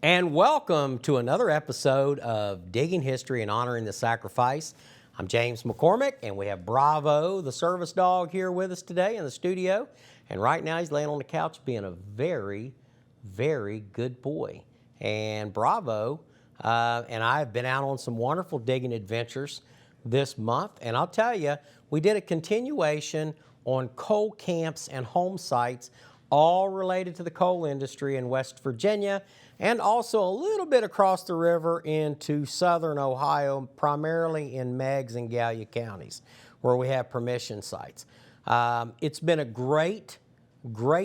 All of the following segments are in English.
And welcome to another episode of Digging History and Honoring the Sacrifice. I'm James McCormick, and we have Bravo, the service dog, here with us today in the studio. And right now he's laying on the couch being a very, very good boy. And Bravo and I have been out on some wonderful digging adventures this month. And I'll tell you, we did a continuation on coal camps and home sites, all related to the coal industry in West Virginia, and also a little bit across the river into southern Ohio, primarily in Meigs and Gallia counties, where we have permission sites. It's been a great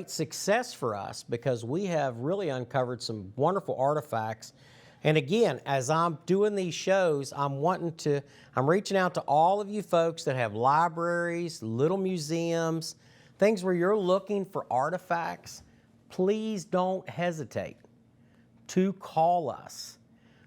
success for us because we have really uncovered some wonderful artifacts. And again, as I'm doing these shows, I'm reaching out to all of you folks that have libraries, little museums, things where you're looking for artifacts. Please don't hesitate to call us.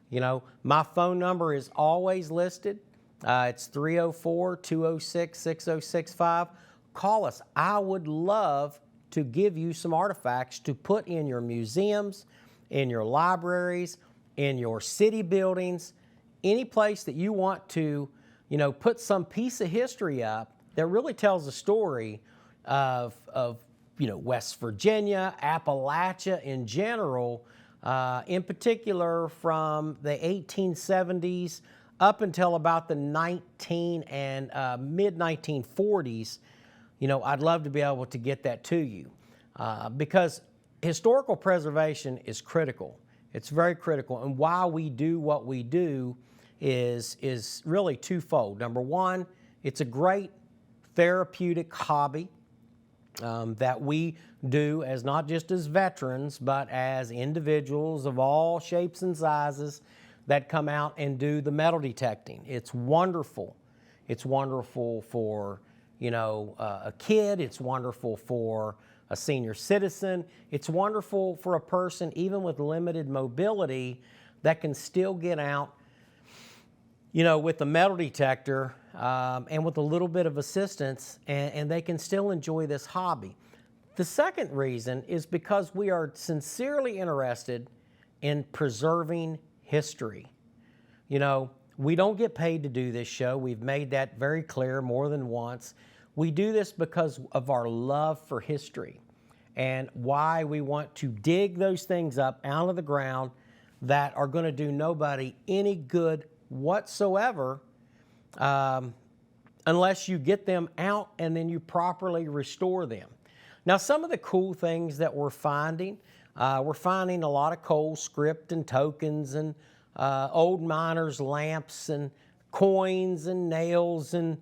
You know, my phone number is always listed. It's 304-206-6065. Call us. I would love to give you some artifacts to put in your museums, in your libraries, in your city buildings, any place that you want to, put some piece of history up that really tells a story of West Virginia, Appalachia in general, in particular from the 1870s up until about the mid-1940s. I'd love to be able to get that to you because historical preservation is critical. It's very critical, and why we do what we do is really twofold. Number one, it's a great therapeutic hobby that we do as not just as veterans, but as individuals of all shapes and sizes that come out and do the metal detecting. It's wonderful. It's wonderful for, a kid. It's wonderful for a senior citizen. It's wonderful for a person, even with limited mobility, that can still get out, with the metal detector and with a little bit of assistance, and they can still enjoy this hobby. The second reason is because we are sincerely interested in preserving history. We don't get paid to do this show. We've made that very clear more than once. We do this because of our love for history and why we want to dig those things up out of the ground that are going to do nobody any good whatsoever unless you get them out and then you properly restore them. Now, some of the cool things that we're finding a lot of coal script and tokens and old miners' lamps and coins and nails and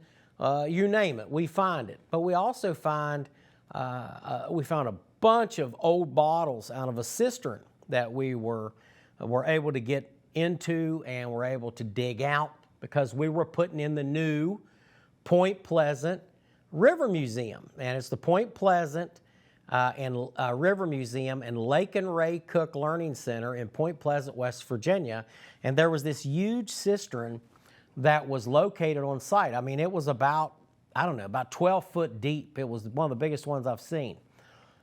you name it, we find it. But we also found a bunch of old bottles out of a cistern that we were able to get into and were able to dig out because we were putting in the new Point Pleasant River Museum. And it's the Point Pleasant River Museum and Lake and Ray Cook Learning Center in Point Pleasant, West Virginia. And there was this huge cistern that was located on site. I mean, it was about 12 foot deep. It was one of the biggest ones I've seen.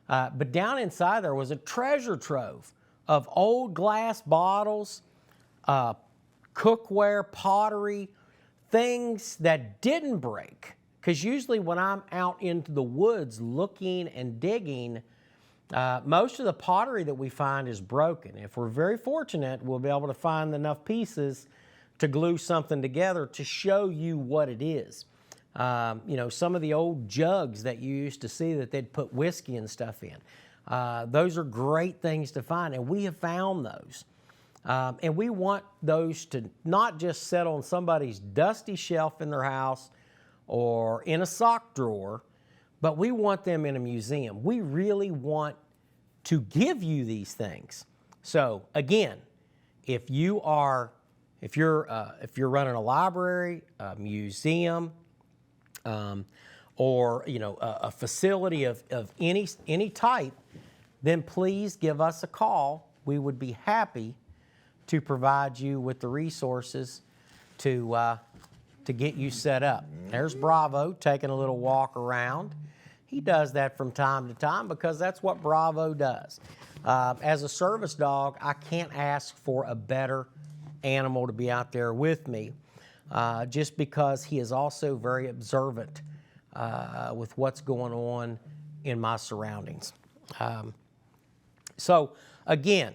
But down inside there was a treasure trove of old glass bottles, cookware, pottery, things that didn't break. Because usually when I'm out into the woods looking and digging, most of the pottery that we find is broken. If we're very fortunate, we'll be able to find enough pieces to glue something together to show you what it is. Some of the old jugs that you used to see that they'd put whiskey and stuff in. Those are great things to find, and we have found those. And we want those to not just sit on somebody's dusty shelf in their house or in a sock drawer, but we want them in a museum. We really want to give you these things. So again, if you're running a library, a museum, or a facility of any type, then please give us a call. We would be happy to provide you with the resources to get you set up. There's Bravo taking a little walk around. He does that from time to time because that's what Bravo does. As a service dog, I can't ask for a better animal to be out there with me, just because he is also very observant with what's going on in my surroundings. So again,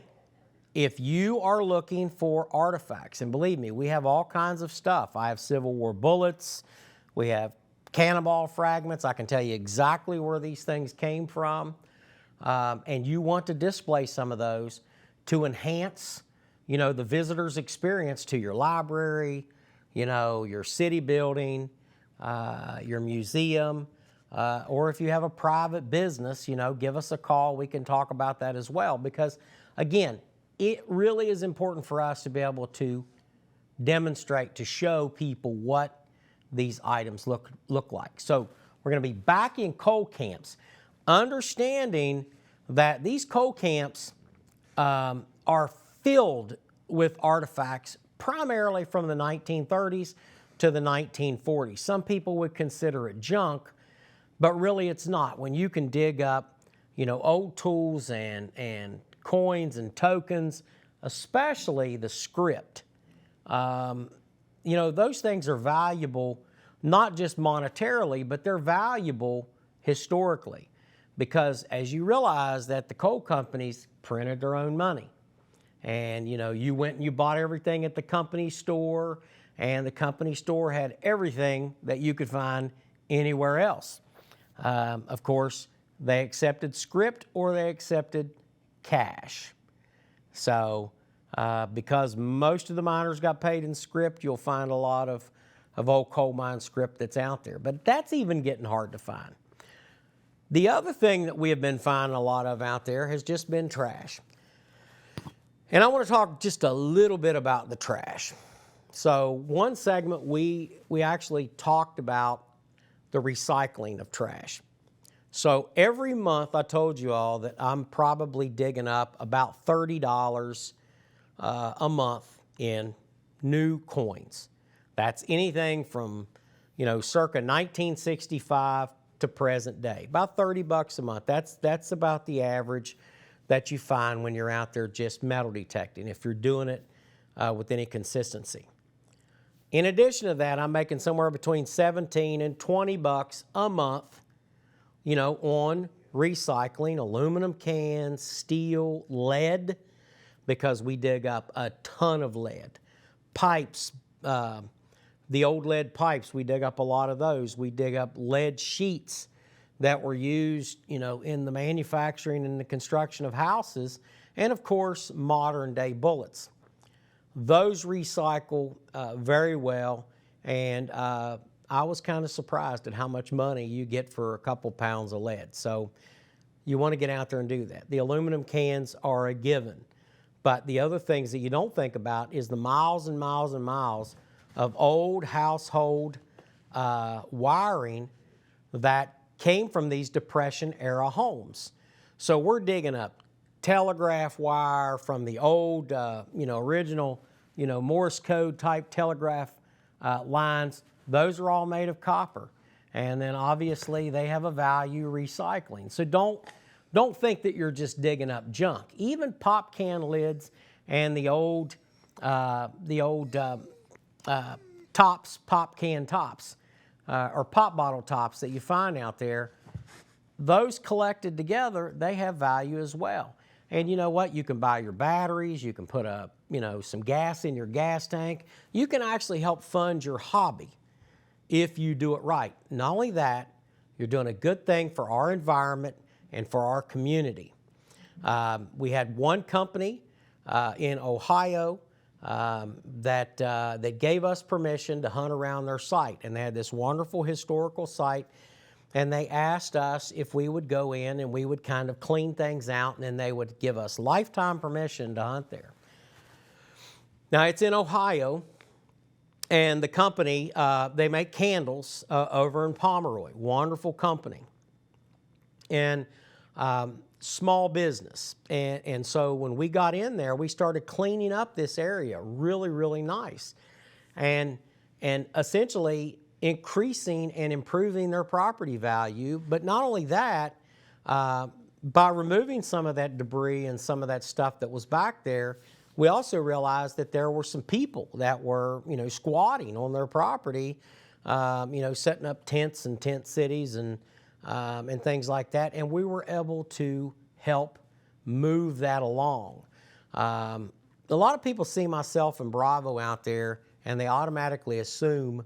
if you are looking for artifacts, and believe me, we have all kinds of stuff. I have Civil War bullets, we have cannonball fragments. I can tell you exactly where these things came from. And you want to display some of those to enhance, the visitor's experience to your library, your city building, your museum, or if you have a private business, give us a call. We can talk about that as well, because again, it really is important for us to be able to demonstrate, to show people what these items look like. So we're going to be back in coal camps, understanding that these coal camps are filled with artifacts primarily from the 1930s to the 1940s. Some people would consider it junk, but really it's not. When you can dig up, old tools and coins and tokens, especially the script, those things are valuable, not just monetarily, but they're valuable historically, because as you realize that the coal companies printed their own money, and you went and you bought everything at the company store, and the company store had everything that you could find anywhere else. Of course, they accepted script or they accepted cash. So because most of the miners got paid in script, you'll find a lot of old coal mine script that's out there. But that's even getting hard to find. The other thing that we have been finding a lot of out there has just been trash. And I want to talk just a little bit about the trash. So one segment we actually talked about the recycling of trash. So every month I told you all that I'm probably digging up about $30 a month in new coins. That's anything from, circa 1965 to present day, about $30 a month. That's about the average that you find when you're out there just metal detecting, if you're doing it with any consistency. In addition to that, I'm making somewhere between $17 and $20 a month, on recycling aluminum cans, steel, lead, because we dig up a ton of lead. Pipes, the old lead pipes, we dig up a lot of those. We dig up lead sheets that were used, in the manufacturing and the construction of houses, and of course, modern day bullets. Those recycle very well, and I was kind of surprised at how much money you get for a couple pounds of lead. So you want to get out there and do that. The aluminum cans are a given, but the other things that you don't think about is the miles and miles and miles of old household wiring that came from these Depression-era homes. So we're digging up telegraph wire from the old, original, Morse code type telegraph lines. Those are all made of copper. And then obviously they have a value recycling. So don't think that you're just digging up junk. Even pop can lids and the old tops, pop can tops, or pop bottle tops that you find out there, those collected together, they have value as well. And you know what? You can buy your batteries, you can put some gas in your gas tank. You can actually help fund your hobby if you do it right. Not only that, you're doing a good thing for our environment and for our community. We had one company in Ohio that gave us permission to hunt around their site, and they had this wonderful historical site, and they asked us if we would go in and we would kind of clean things out, and then they would give us lifetime permission to hunt there. Now, it's in Ohio, and the company, they make candles over in Pomeroy. Wonderful company. And small business. And so when we got in there, we started cleaning up this area really, really nice. And essentially increasing and improving their property value. But not only that, by removing some of that debris and some of that stuff that was back there, we also realized that there were some people that were, squatting on their property, setting up tents and tent cities and things like that. And we were able to help move that along. A lot of people see myself and Bravo out there, and they automatically assume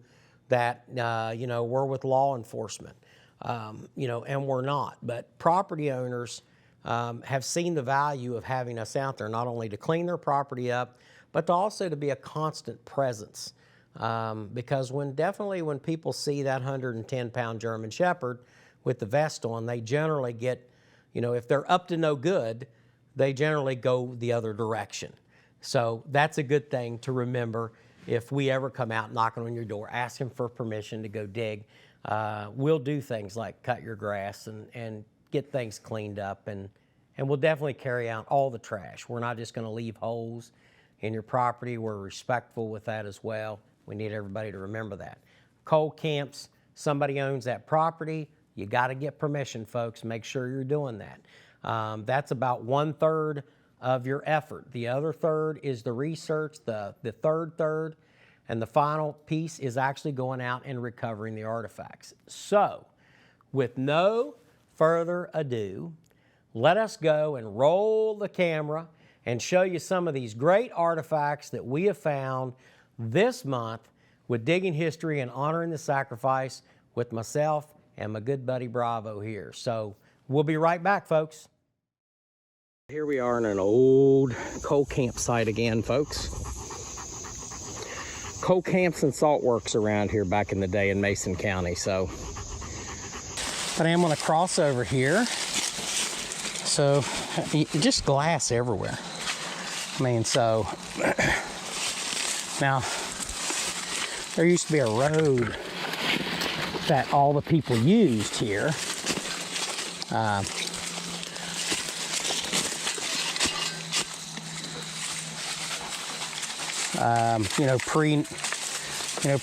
that, we're with law enforcement, and we're not. But property owners have seen the value of having us out there, not only to clean their property up, but to also to be a constant presence. Because when people see that 110-pound German Shepherd with the vest on, they generally get, if they're up to no good, they generally go the other direction. So that's a good thing to remember. If we ever come out knocking on your door, asking for permission to go dig, we'll do things like cut your grass and get things cleaned up, and we'll definitely carry out all the trash. We're not just going to leave holes in your property. We're respectful with that as well. We need everybody to remember that. Cold camps, somebody owns that property, you got to get permission, folks. Make sure you're doing that. That's about 1/3 of your effort. The other third is the research, the third, and the final piece is actually going out and recovering the artifacts. So, with no further ado, let us go and roll the camera and show you some of these great artifacts that we have found this month with Digging History and Honoring the Sacrifice with myself and my good buddy Bravo here. So, we'll be right back, folks. Here we are in an old coal campsite again, folks. Coal camps and salt works around here back in the day in Mason County, so. But I am gonna cross over here. So, just glass everywhere. I mean, so, now, there used to be a road that all the people used here.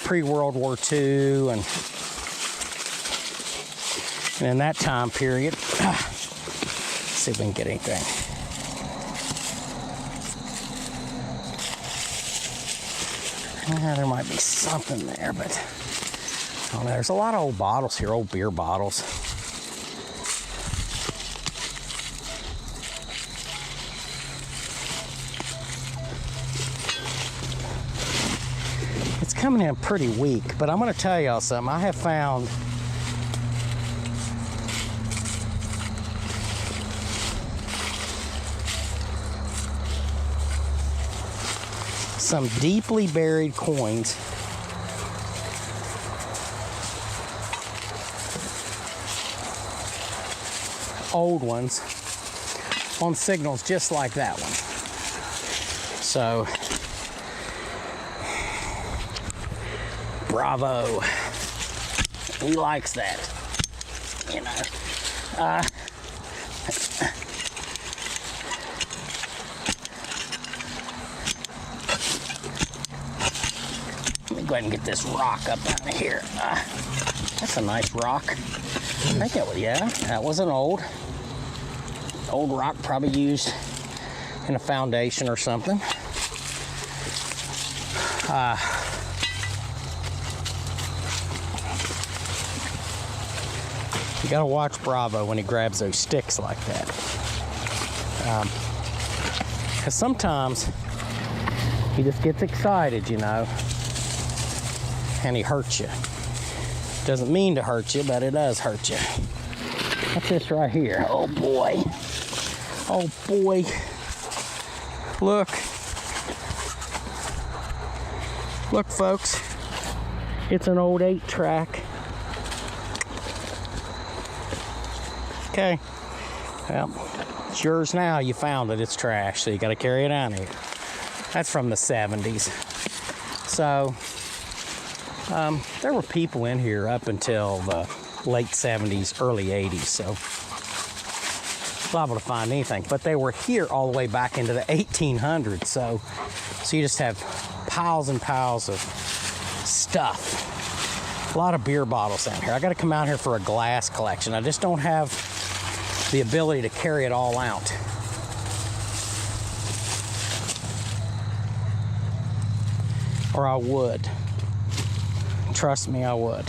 Pre-World War II and in that time period. Let's see if we can get anything. There might be something there, but I don't know. There's a lot of old bottles here, old beer bottles. It's coming in pretty weak, but I'm going to tell y'all something. I have found some deeply buried coins. Old ones on signals just like that one. So, Bravo. He likes that, Let me go ahead and get this rock up out of here. That's a nice rock. I think it was, yeah, that was an old rock, probably used in a foundation or something. You gotta watch Bravo when he grabs those sticks like that. Because sometimes he just gets excited, and he hurts you. Doesn't mean to hurt you, but it does hurt you. What's this right here? Oh boy. Oh boy. Look. Look, folks. It's an old 8-track. Okay. Well, it's yours now. You found it. It's trash, so you got to carry it out here. That's from the 70s. So, there were people in here up until the late 70s, early 80s, so liable to find anything. But they were here all the way back into the 1800s, so you just have piles and piles of stuff. A lot of beer bottles out here. I got to come out here for a glass collection. I just don't have the ability to carry it all out. Or I would. Trust me, I would.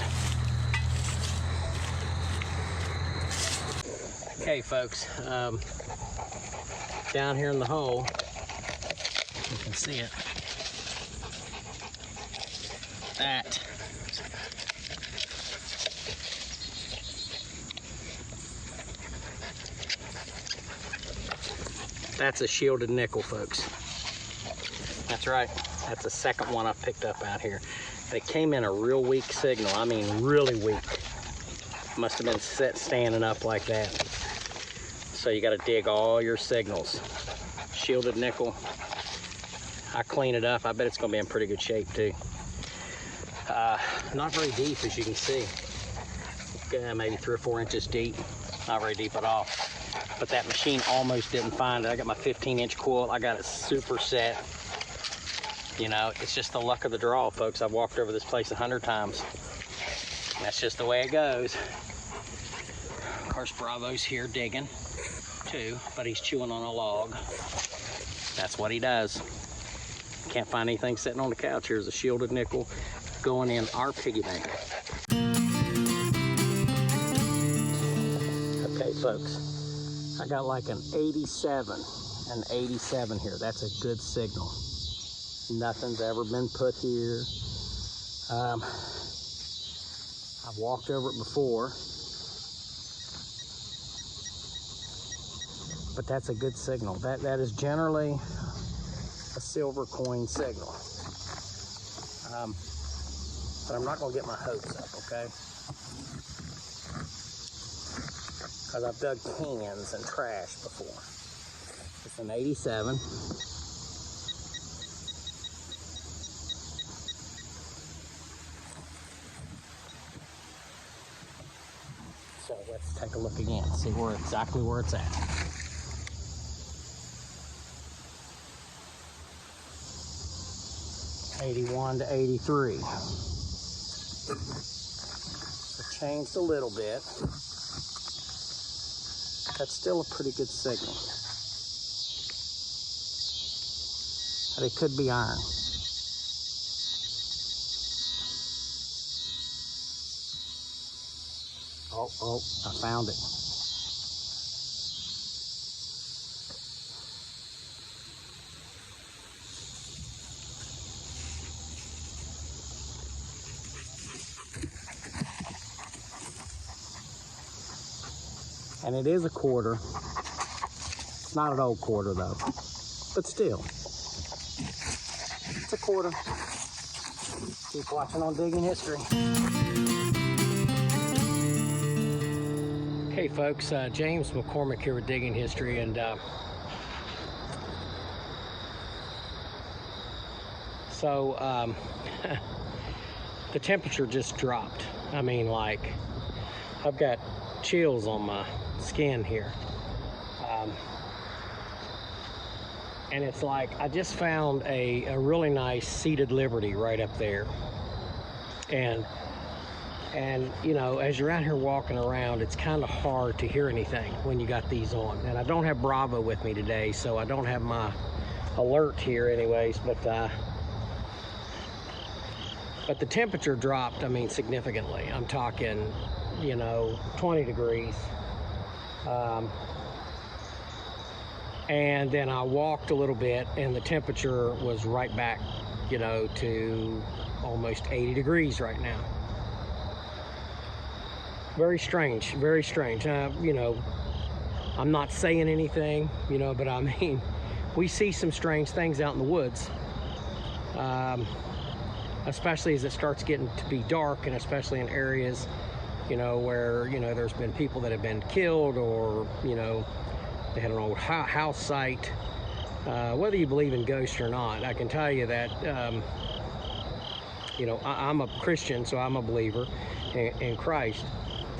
Okay, folks, down here in the hole, you can see it. That's a shielded nickel, folks. That's right. That's the second one I picked up out here. And it came in a real weak signal. I mean, really weak. Must have been standing up like that. So you got to dig all your signals. Shielded nickel. I clean it up. I bet it's going to be in pretty good shape too. Not very deep, as you can see. Maybe 3 or 4 inches deep. Not very deep at all. But that machine almost didn't find it. I got my 15-inch coil. I got it super set. You know, it's just the luck of the draw, folks. I've walked over this place 100 times. That's just the way it goes. Of course, Bravo's here digging too, but he's chewing on a log. That's what he does. Can't find anything sitting on the couch. Here's a shielded nickel going in our piggy bank. Okay, folks, I got like an 87 and 87 here. That's a good signal. Nothing's ever been put here. I've walked over it before, but that's a good signal. That is generally a silver coin signal. But I'm not gonna get my hopes up, okay? Because I've dug cans and trash before. It's an 87. So let's take a look again, see exactly where it's at. '81 to '83. So changed a little bit. That's still a pretty good signal. But it could be iron. Oh, I found it. And it is a quarter. It's not an old quarter though, but still, it's a quarter. Keep watching on Digging History. Hey folks, James McCormick here with Digging History, and so the temperature just dropped. I mean, like, I've got chills on my skin here. And it's like I just found a really nice seated Liberty right up there. And you know, as you're out here walking around, it's kind of hard to hear anything when you got these on. And I don't have Bravo with me today, so I don't have my alert here anyways, but the temperature dropped, I mean, significantly. I'm talking, you know, 20 degrees. And then I walked a little bit and the temperature was right back, you know, to almost 80 degrees right now. Very strange, very strange. You know, I'm not saying anything, you know, but I mean, we see some strange things out in the woods. Especially as it starts getting to be dark, and especially in areas, you know, where, you know, there's been people that have been killed, or, you know, they had an old house site. Whether you believe in ghosts or not, I can tell you that, you know, I'm a Christian, so I'm a believer in Christ.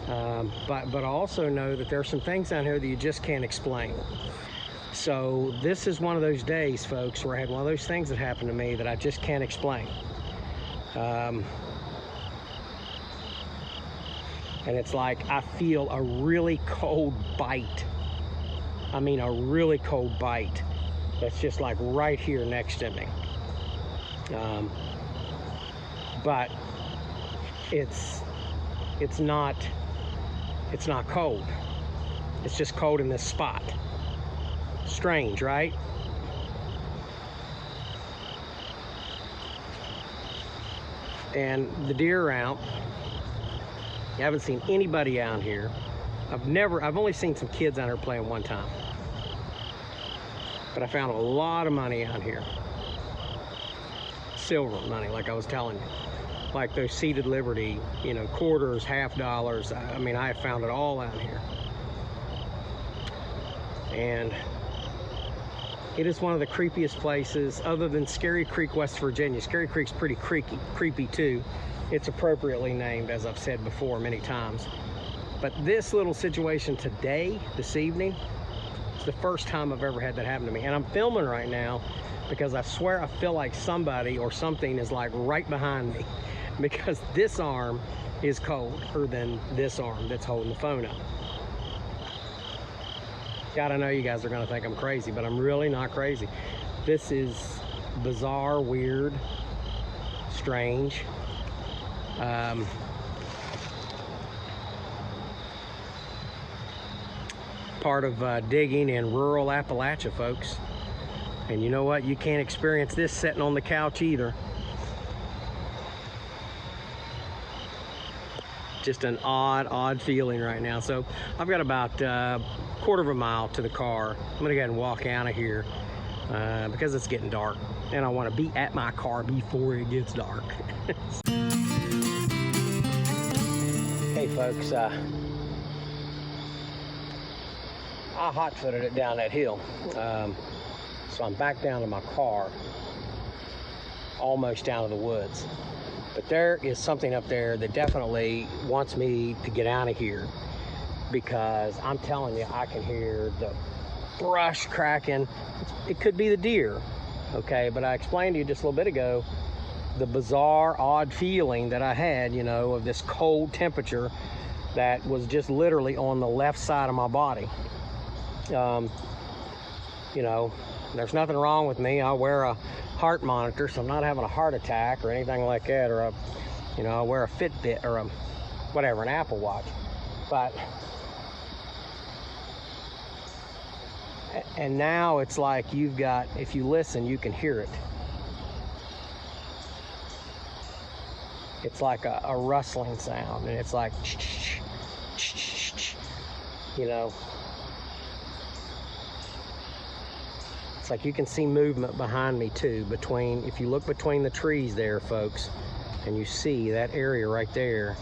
But I also know that there are some things down here that you just can't explain. So this is one of those days, folks, where I had one of those things that happened to me that I just can't explain. And it's like I feel a really cold bite I mean a really cold bite that's just like right here next to me. But it's not cold. It's just cold in this spot. Strange, right? And the deer are out. I haven't seen anybody out here. I've only seen some kids out here playing one time. But I found a lot of money out here. Silver money, like I was telling you. Like those seated Liberty, you know, quarters, $50. I mean, I have found it all out here. And it is one of the creepiest places, other than Scary Creek, West Virginia. Scary Creek's pretty creepy too. It's appropriately named, as I've said before many times. But this little situation today, this evening, it's the first time I've ever had that happen to me. And I'm filming right now because I swear I feel like somebody or something is like right behind me, because this arm is colder than this arm that's holding the phone up. God, I know you guys are gonna think I'm crazy, but I'm really not crazy. This is bizarre, weird, strange. Part of digging in rural Appalachia, folks. And you know what? You can't experience this sitting on the couch either. Just an odd feeling right now. So I've got about a quarter of a mile to the car. I'm gonna go ahead and walk out of here because it's getting dark and I want to be at my car before it gets dark. Hey folks, I hot-footed it down that hill. So I'm back down to my car, almost down to the woods. But there is something up there that definitely wants me to get out of here, because I'm telling you, I can hear the brush cracking. It could be the deer, okay? But I explained to you just a little bit ago the bizarre, odd feeling that I had, you know, of this cold temperature that was just literally on the left side of my body. You know, there's nothing wrong with me. I wear a heart monitor, so I'm not having a heart attack or anything like that, or you know, I wear a Fitbit or whatever, an Apple Watch. But and now it's like you've got, if you listen, you can hear it. It's like a rustling sound, and it's like, you know. It's like you can see movement behind me too, if you look between the trees there, folks, and you see that area right there.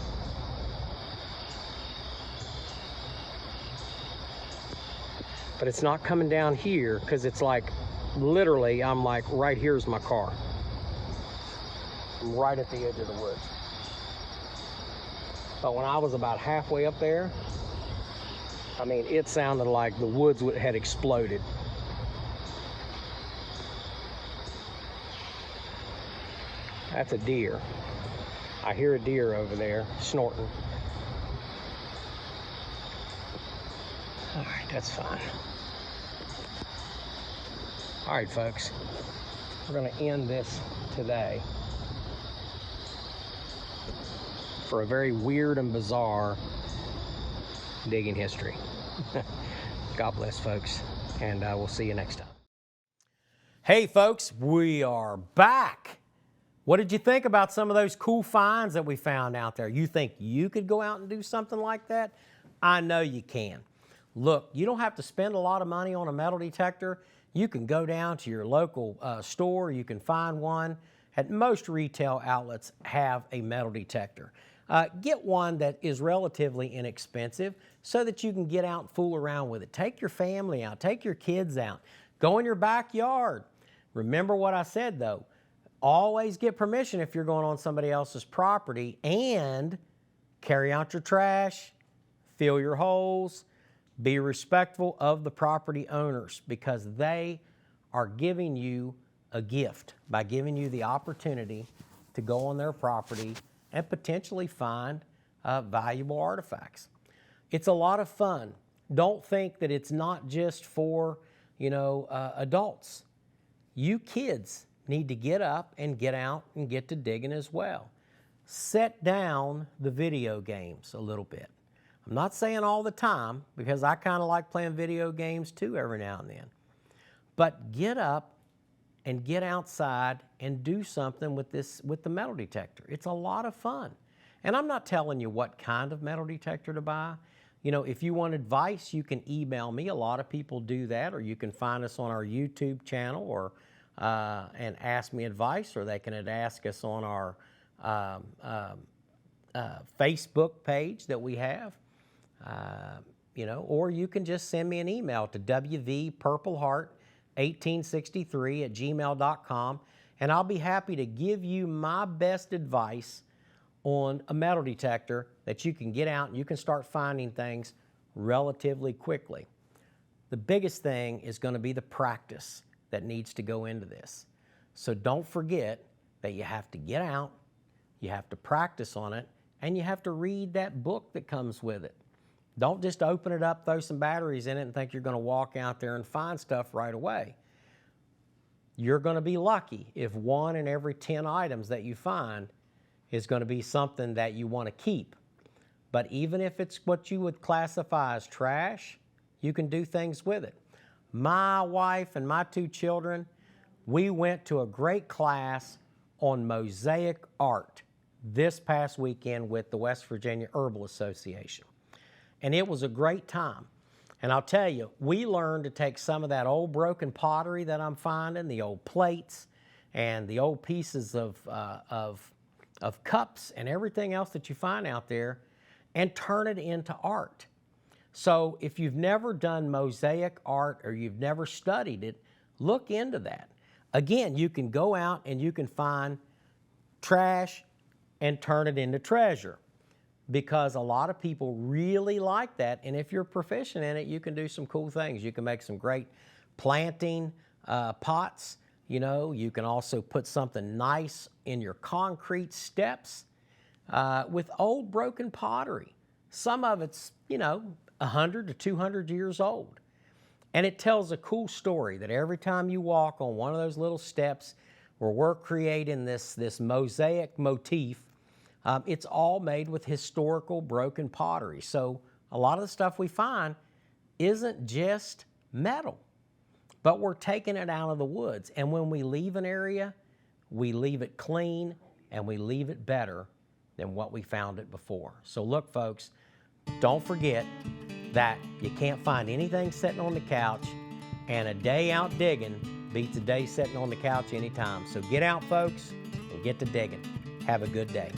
But it's not coming down here, because it's like, literally, I'm like, right here's my car. I'm right at the edge of the woods. But when I was about halfway up there, I mean, it sounded like the woods had exploded. That's a deer. I hear a deer over there snorting. All right, that's fine. All right, folks, we're gonna end this today for a very weird and bizarre digging history. God bless, folks, and we'll see you next time. Hey, folks, we are back. What did you think about some of those cool finds that we found out there? You think you could go out and do something like that? I know you can. Look, you don't have to spend a lot of money on a metal detector. You can go down to your local store. You can find one. At most retail outlets have a metal detector. Get one that is relatively inexpensive so that you can get out and fool around with it. Take your family out. Take your kids out. Go in your backyard. Remember what I said, though. Always get permission if you're going on somebody else's property, and carry out your trash, fill your holes, be respectful of the property owners, because they are giving you a gift by giving you the opportunity to go on their property and potentially find valuable artifacts. It's a lot of fun. don't think that it's not just for, adults. You kids need to get up and get out and get to digging as well. Set down the video games a little bit. I'm not saying all the time, because I kind of like playing video games too every now and then. But get up and get outside and do something with the metal detector. It's a lot of fun. And I'm not telling you what kind of metal detector to buy. If you want advice, you can email me. A lot of people do that, or you can find us on our YouTube channel, or and ask me advice, or they can ask us on our Facebook page that we have. Or you can just send me an email to wvpurpleheart1863@gmail.com, and I'll be happy to give you my best advice on a metal detector that you can get out and you can start finding things relatively quickly. The biggest thing is going to be the practice that needs to go into this. So don't forget that you have to get out, you have to practice on it, and you have to read that book that comes with it. Don't just open it up, throw some batteries in it, and think you're going to walk out there and find stuff right away. You're going to be lucky if 1 in every 10 items that you find is going to be something that you want to keep. But even if it's what you would classify as trash, you can do things with it. My wife and my 2 children, we went to a great class on mosaic art this past weekend with the West Virginia Herbal Association. And it was a great time. And I'll tell you, we learned to take some of that old broken pottery that I'm finding, the old plates and the old pieces of cups and everything else that you find out there, and turn it into art. So if you've never done mosaic art or you've never studied it, look into that. Again, you can go out and you can find trash and turn it into treasure, because a lot of people really like that. And if you're proficient in it, you can do some cool things. You can make some great planting pots. You can also put something nice in your concrete steps with old broken pottery. Some of it's, 100 to 200 years old. And it tells a cool story that every time you walk on one of those little steps where we're creating this mosaic motif, it's all made with historical broken pottery. So a lot of the stuff we find isn't just metal, but we're taking it out of the woods. And when we leave an area, we leave it clean and we leave it better than what we found it before. So look, folks, don't forget that you can't find anything sitting on the couch, and a day out digging beats a day sitting on the couch anytime. So get out, folks, and get to digging. Have a good day.